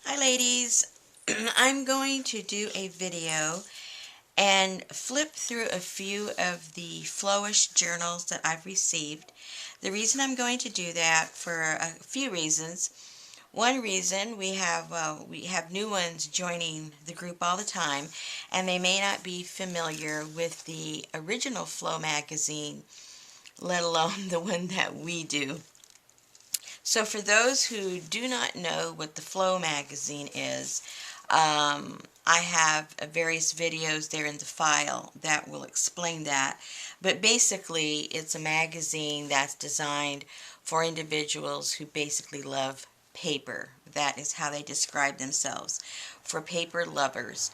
Hi ladies, I'm going to do a video and flip through a few of the Flowish journals that I've received. The reason I'm going to do that for a few reasons. One reason we have new ones joining the group all the time, and they may not be familiar with the original Flow magazine, let alone the one that we do. So for those who do not know what the Flow magazine is, I have various videos there in the file that will explain that. But basically, it's a magazine that's designed for individuals who basically love paper. That is how they describe themselves, for paper lovers.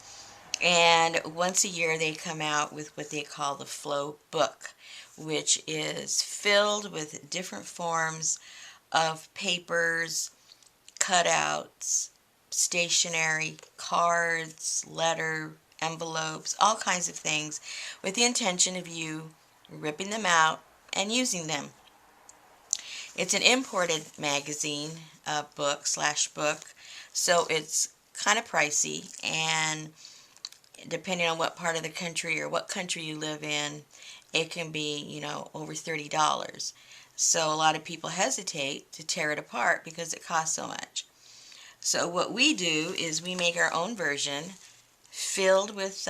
And once a year they come out with what they call the Flow book, which is filled with different forms of papers, cutouts, stationery, cards, letter, envelopes, all kinds of things with the intention of you ripping them out and using them. It's an imported magazine, book, so it's kind of pricey, and depending on what part of the country or what country you live in, it can be, over $30. So a lot of people hesitate to tear it apart because it costs so much. So what we do is we make our own version filled with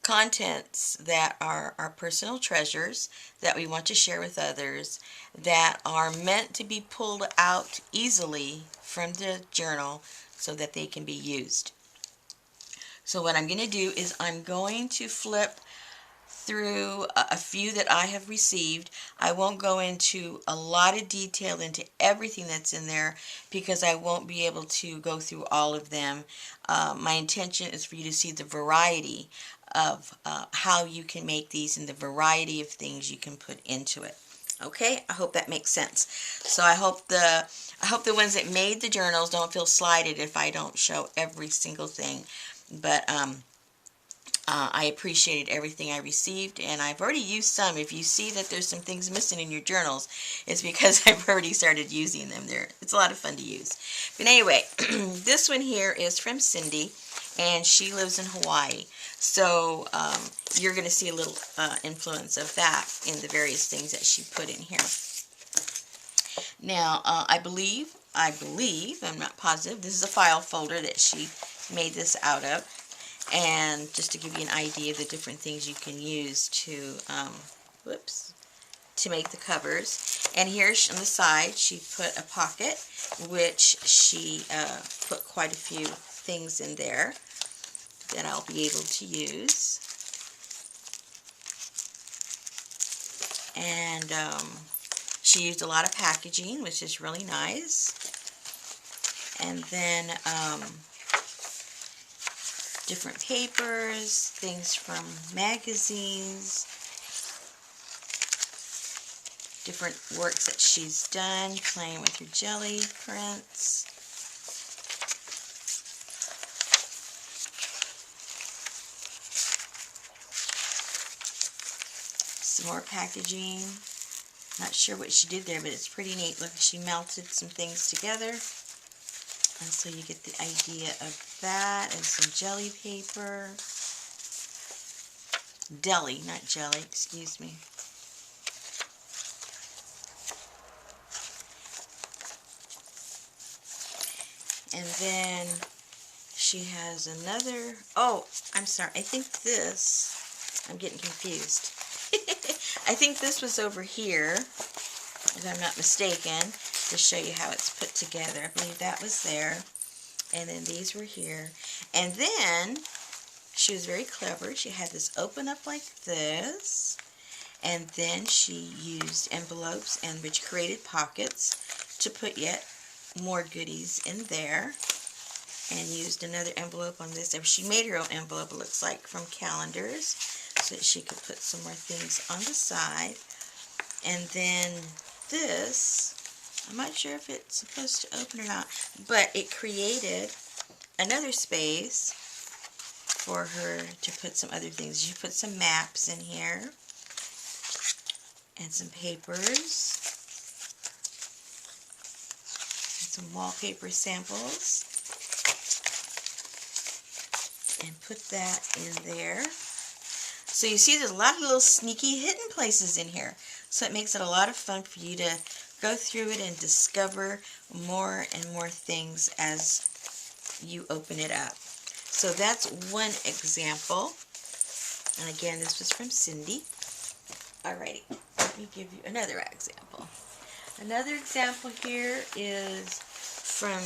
contents that are our personal treasures that we want to share with others, that are meant to be pulled out easily from the journal so that they can be used. So what I'm going to do is I'm going to flip through a few that I have received. I won't go into a lot of detail into everything that's in there because I won't be able to go through all of them. My intention is for you to see the variety of how you can make these and the variety of things you can put into it. Okay, I hope that makes sense. So I hope the ones that made the journals don't feel slighted if I don't show every single thing. But I appreciated everything I received, and I've already used some. If you see that there's some things missing in your journals, it's because I've already started using them. It's a lot of fun to use. But anyway, this one here is from Cindy, and she lives in Hawaii. So you're going to see a little influence of that in the various things that she put in here. Now, I believe, I'm not positive, this is a file folder that she made this out of. And just to give you an idea of the different things you can use to, to make the covers. And here on the side, she put a pocket, which she put quite a few things in there that I'll be able to use. And she used a lot of packaging, which is really nice. And then different papers, things from magazines, different works that she's done, playing with her jelly prints. Some more packaging. Not sure what she did there, but it's pretty neat. Look, she melted some things together. And so you get the idea of that, and some jelly paper. Deli, not jelly, excuse me. And then she has another, oh, I'm sorry, I think this, I'm getting confused. I think this was over here, if I'm not mistaken, to show you how it's put together. I believe that was there. And then these were here. And then she was very clever. She had this open up like this. And then she used envelopes and which created pockets to put yet more goodies in there. And used another envelope on this. She made her own envelope, it looks like, from calendars, so that she could put some more things on the side. And then this, I'm not sure if it's supposed to open or not, but it created another space for her to put some other things. She put some maps in here and some papers and some wallpaper samples. and put that in there. So you see there's a lot of little sneaky hidden places in here. So it makes it a lot of fun for you to go through it and discover more and more things as you open it up. So that's one example. And again, this was from Cindy. Alrighty, let me give you another example. Another example here is from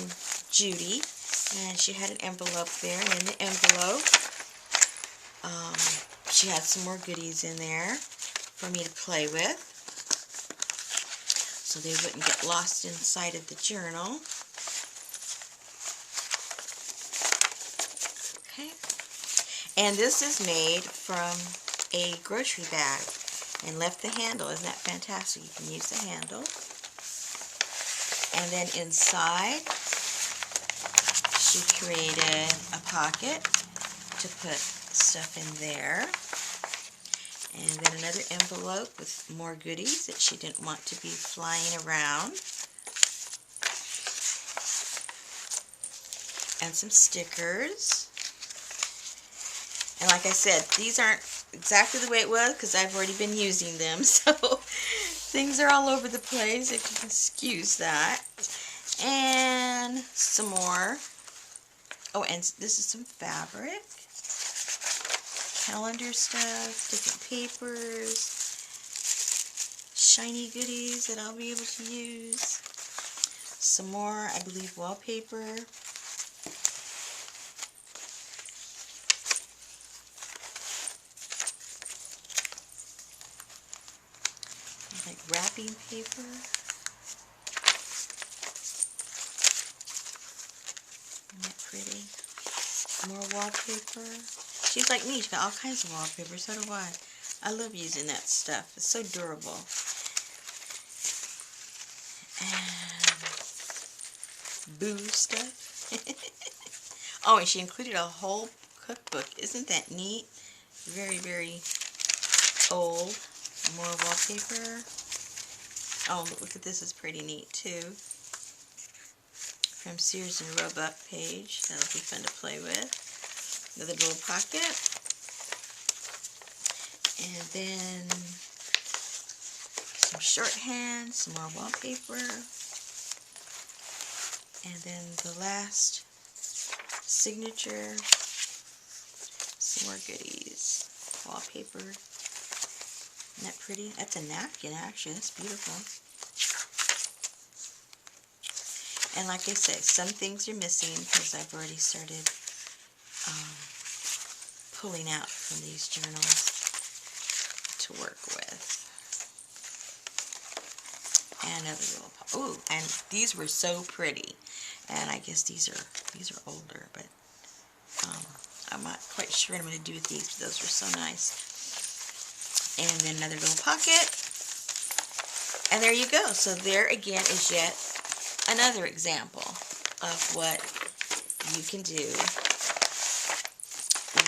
Judy. And she had an envelope there. And in the envelope, she had some more goodies in there for me to play with, so they wouldn't get lost inside of the journal. Okay. And this is made from a grocery bag and left the handle. Isn't that fantastic? You can use the handle. And then inside, she created a pocket to put stuff in there. And then another envelope with more goodies that she didn't want to be flying around. And some stickers. And like I said, these aren't exactly the way it was because I've already been using them. So things are all over the place, if you can excuse that. And some more. Oh, and this is some fabric. Calendar stuff, different papers, shiny goodies that I'll be able to use. Some more, I believe, wallpaper. Like wrapping paper. Isn't that pretty? More wallpaper. She's like me, she's got all kinds of wallpaper, so do I. I love using that stuff. It's so durable. And boo stuff. Oh, and she included a whole cookbook. Isn't that neat? Very, very old. More wallpaper. Oh, look at this, is pretty neat too. From Sears and Roebuck page. That'll be fun to play with. Another little pocket. And then some shorthand, some more wallpaper. And then the last signature, some more goodies. Wallpaper. Isn't that pretty? That's a napkin, actually. That's beautiful. And like I say, some things are missing because I've already started pulling out from these journals to work with. And another little, ooh, and these were so pretty. And I guess these are older, but I'm not quite sure what I'm going to do with these, but those were so nice. And then another little pocket. And there you go. So there again is yet another example of what you can do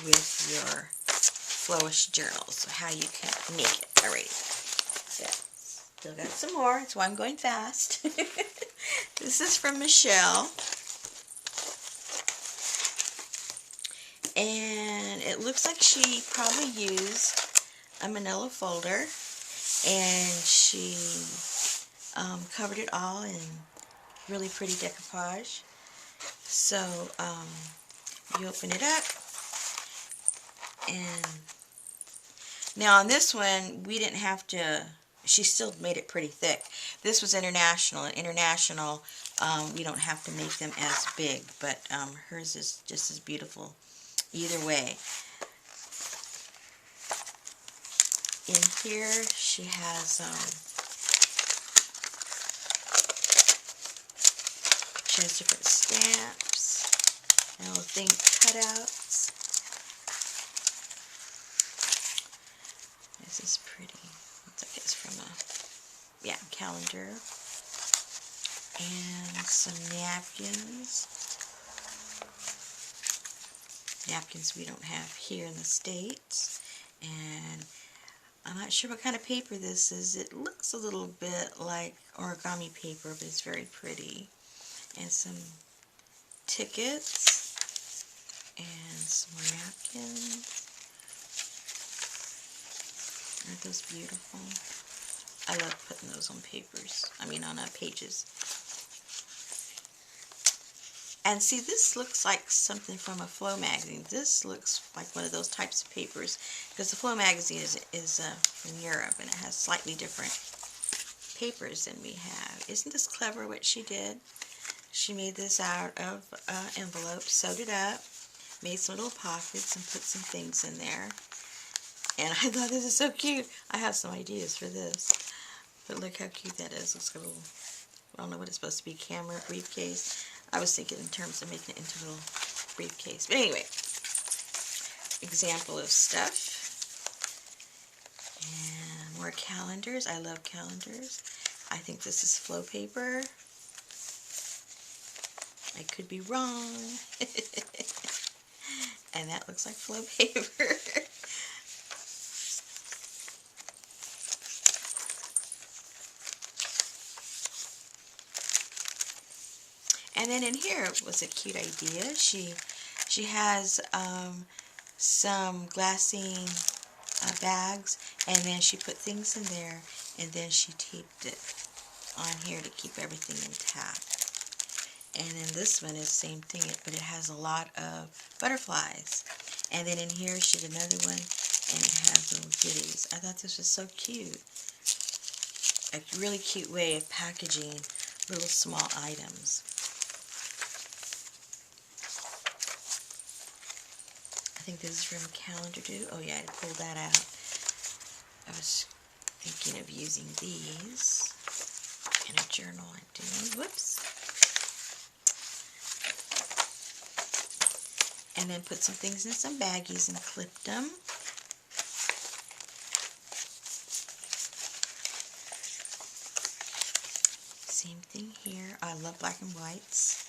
with your flowish journals. So how you can make it. Alright. So, still got some more. That's why I'm going fast. This is from Michelle. And it looks like she probably used a manila folder. And she covered it all in really pretty decoupage. So you open it up, and now on this one we didn't have to, she still made it pretty thick. This was international, and international we don't have to make them as big, but hers is just as beautiful either way. In here she has different stamps and little thing cutouts. This is pretty. Looks like it's from a calendar. And some napkins. Napkins we don't have here in the States. And I'm not sure what kind of paper this is. It looks a little bit like origami paper, but it's very pretty. And some tickets and some more napkins. Aren't those beautiful? I love putting those on papers. I mean on pages. And see, this looks like something from a Flow magazine. This looks like one of those types of papers because the Flow magazine is from Europe and it has slightly different papers than we have. Isn't this clever what she did? She made this out of envelopes, sewed it up, made some little pockets and put some things in there. And I thought this is so cute. I have some ideas for this. But look how cute that is. Looks like a little, I don't know what it's supposed to be, camera, briefcase. I was thinking in terms of making it into a little briefcase. But anyway, example of stuff. And more calendars. I love calendars. I think this is Flow paper. I could be wrong. And that looks like Flow paper. And then in here was a cute idea. She has some glassine bags, and then she put things in there, and then she taped it on here to keep everything intact. And then this one is the same thing, but it has a lot of butterflies. And then in here she did another one, and it has little goodies. I thought this was so cute. A really cute way of packaging little small items. I think this is from Calendar Do. Oh yeah, I pulled that out. I was thinking of using these in a journal I'm doing. Whoops. And then put some things in some baggies and clipped them. Same thing here. I love black and whites.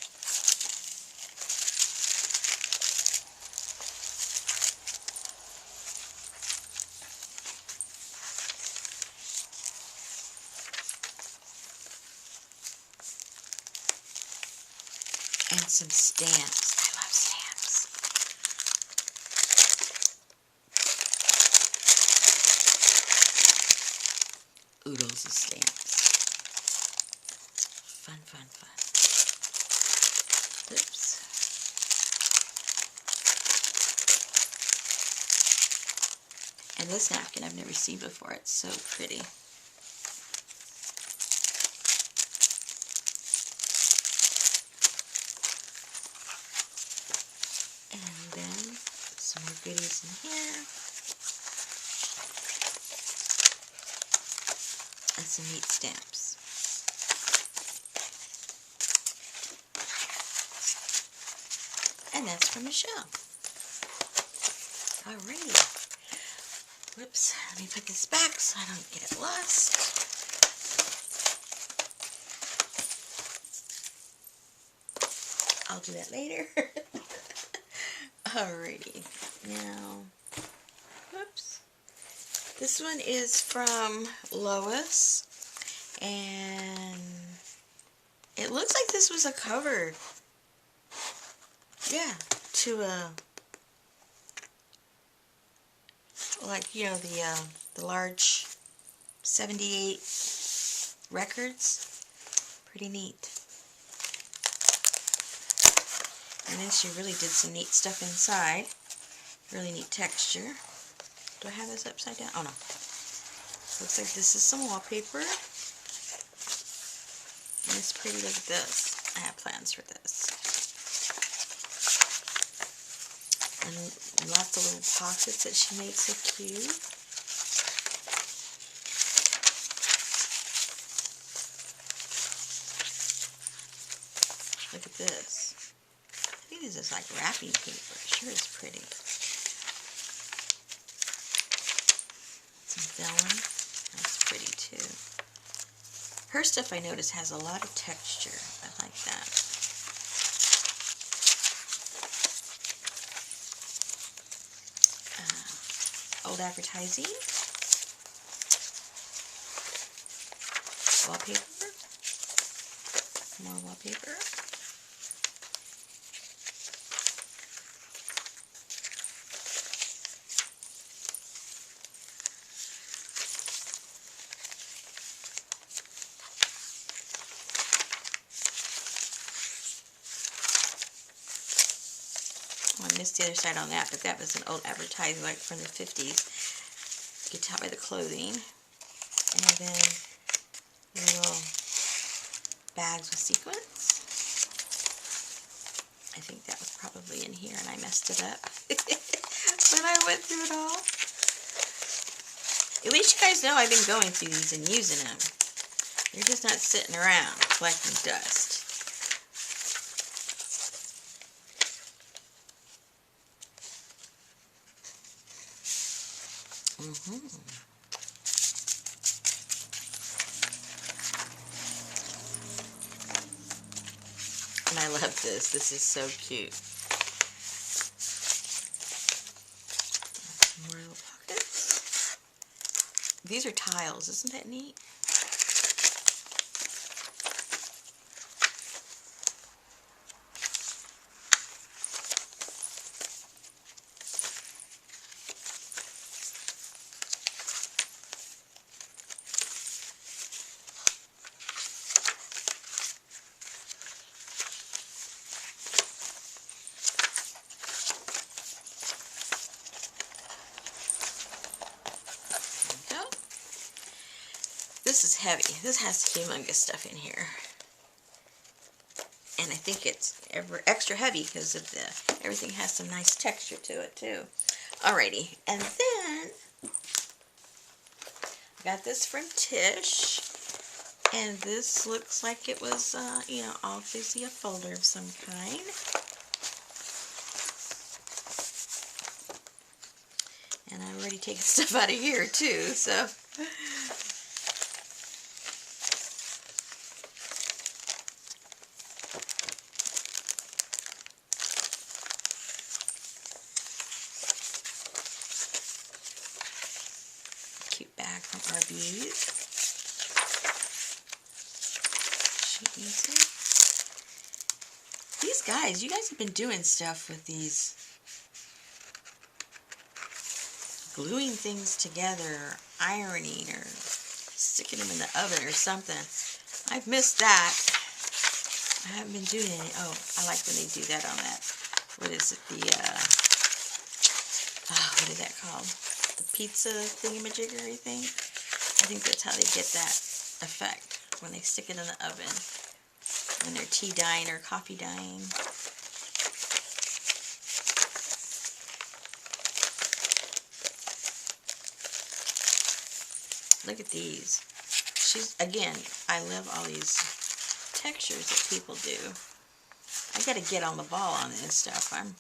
And some stamps. I love stamps. Oodles of stamps. Fun, fun, fun. Oops. And this napkin I've never seen before. It's so pretty. And then some more goodies in here. And some neat stamps. And that's from Michelle. Alrighty. Whoops, let me put this back so I don't get it lost. I'll do that later. Alrighty. Now, whoops. This one is from Lois. And it looks like this was a cover. Yeah, to a, like, you know, the large 78 records. Pretty neat. And then she really did some neat stuff inside. Really neat texture. Do I have this upside down? Oh no. Looks like this is some wallpaper. And it's pretty. Look at this. I have plans for this. And lots of little pockets that she made so cute. Look at this. I think this is like wrapping paper. It sure is pretty. Some vellum. That's pretty too. Her stuff I notice has a lot of texture. I like that. Old advertising. Wallpaper. More wallpaper. Oh, I missed the other side on that, but that was an old advertising, like from the 50s. You can tell by the clothing. And then little bags with sequins. I think that was probably in here and I messed it up when I went through it all. At least you guys know I've been going through these and using them. They're just not sitting around collecting dust. And I love this. This is so cute. More little pockets. These are tiles. Isn't that neat? This is heavy. This has humongous stuff in here. And I think it's extra heavy because of everything has some nice texture to it too. Alrighty, and then I got this from Tish. And this looks like it was, you know, obviously a folder of some kind. And I've already taken stuff out of here too, so. Cute bag from Arby's. Easy. These guys, you guys have been doing stuff with these, gluing things together, or ironing, or sticking them in the oven or something. I've missed that. I haven't been doing any. Oh, I like when they do that on that. What is it? What is that called? The pizza thingamajiggery thing? I think that's how they get that effect, when they stick it in the oven, when they're tea dyeing or coffee dyeing. Look at these. Again, I love all these textures that people do. I gotta get on the ball on this stuff. I'm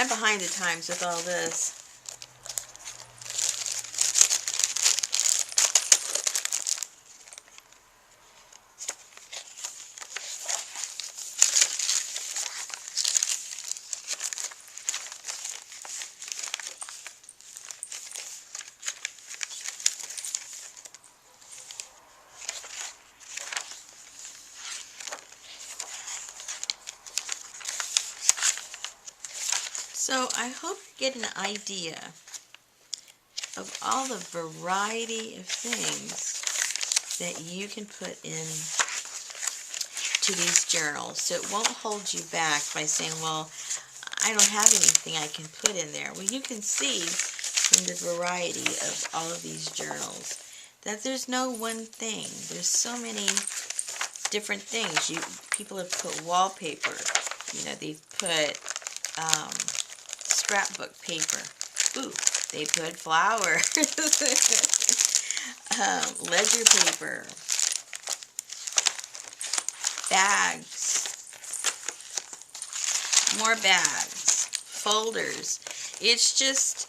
behind the times with all this. So I hope you get an idea of all the variety of things that you can put in to these journals. So it won't hold you back by saying, well, I don't have anything I can put in there. Well, you can see from the variety of all of these journals that there's no one thing. There's so many different things. People have put wallpaper. You know, they've put scrapbook paper. Ooh, they put flowers. Ledger paper. Bags. More bags. Folders. It's just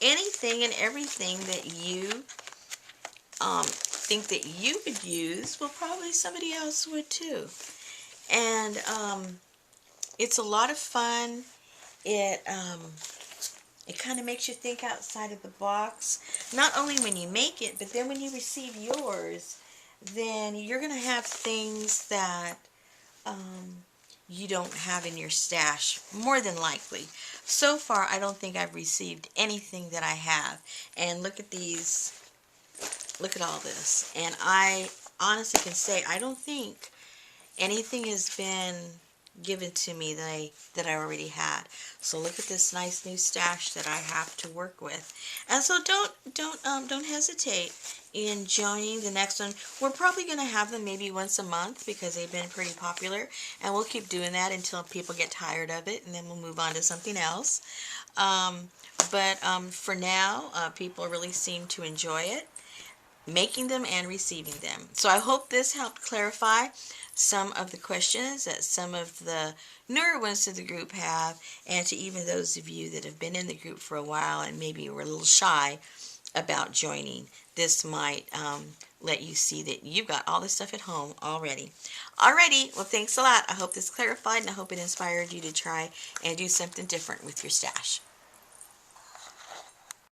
anything and everything that you think that you would use, well, probably somebody else would too. And it's a lot of fun. It kind of makes you think outside of the box. Not only when you make it, but then when you receive yours, then you're going to have things that you don't have in your stash, more than likely. So far, I don't think I've received anything that I have. And look at these. Look at all this. And I honestly can say I don't think anything has been given to me that I already had. So look at this nice new stash that I have to work with. And so don't hesitate in joining the next one. We're probably going to have them maybe once a month because they've been pretty popular, and we'll keep doing that until people get tired of it, and then we'll move on to something else. But for now, people really seem to enjoy it, making them and receiving them. So I hope this helped clarify some of the questions that some of the newer ones to the group have, and to even those of you that have been in the group for a while and maybe were a little shy about joining. This might let you see that you've got all this stuff at home already. Alrighty, well, thanks a lot. I hope this clarified, and I hope it inspired you to try and do something different with your stash.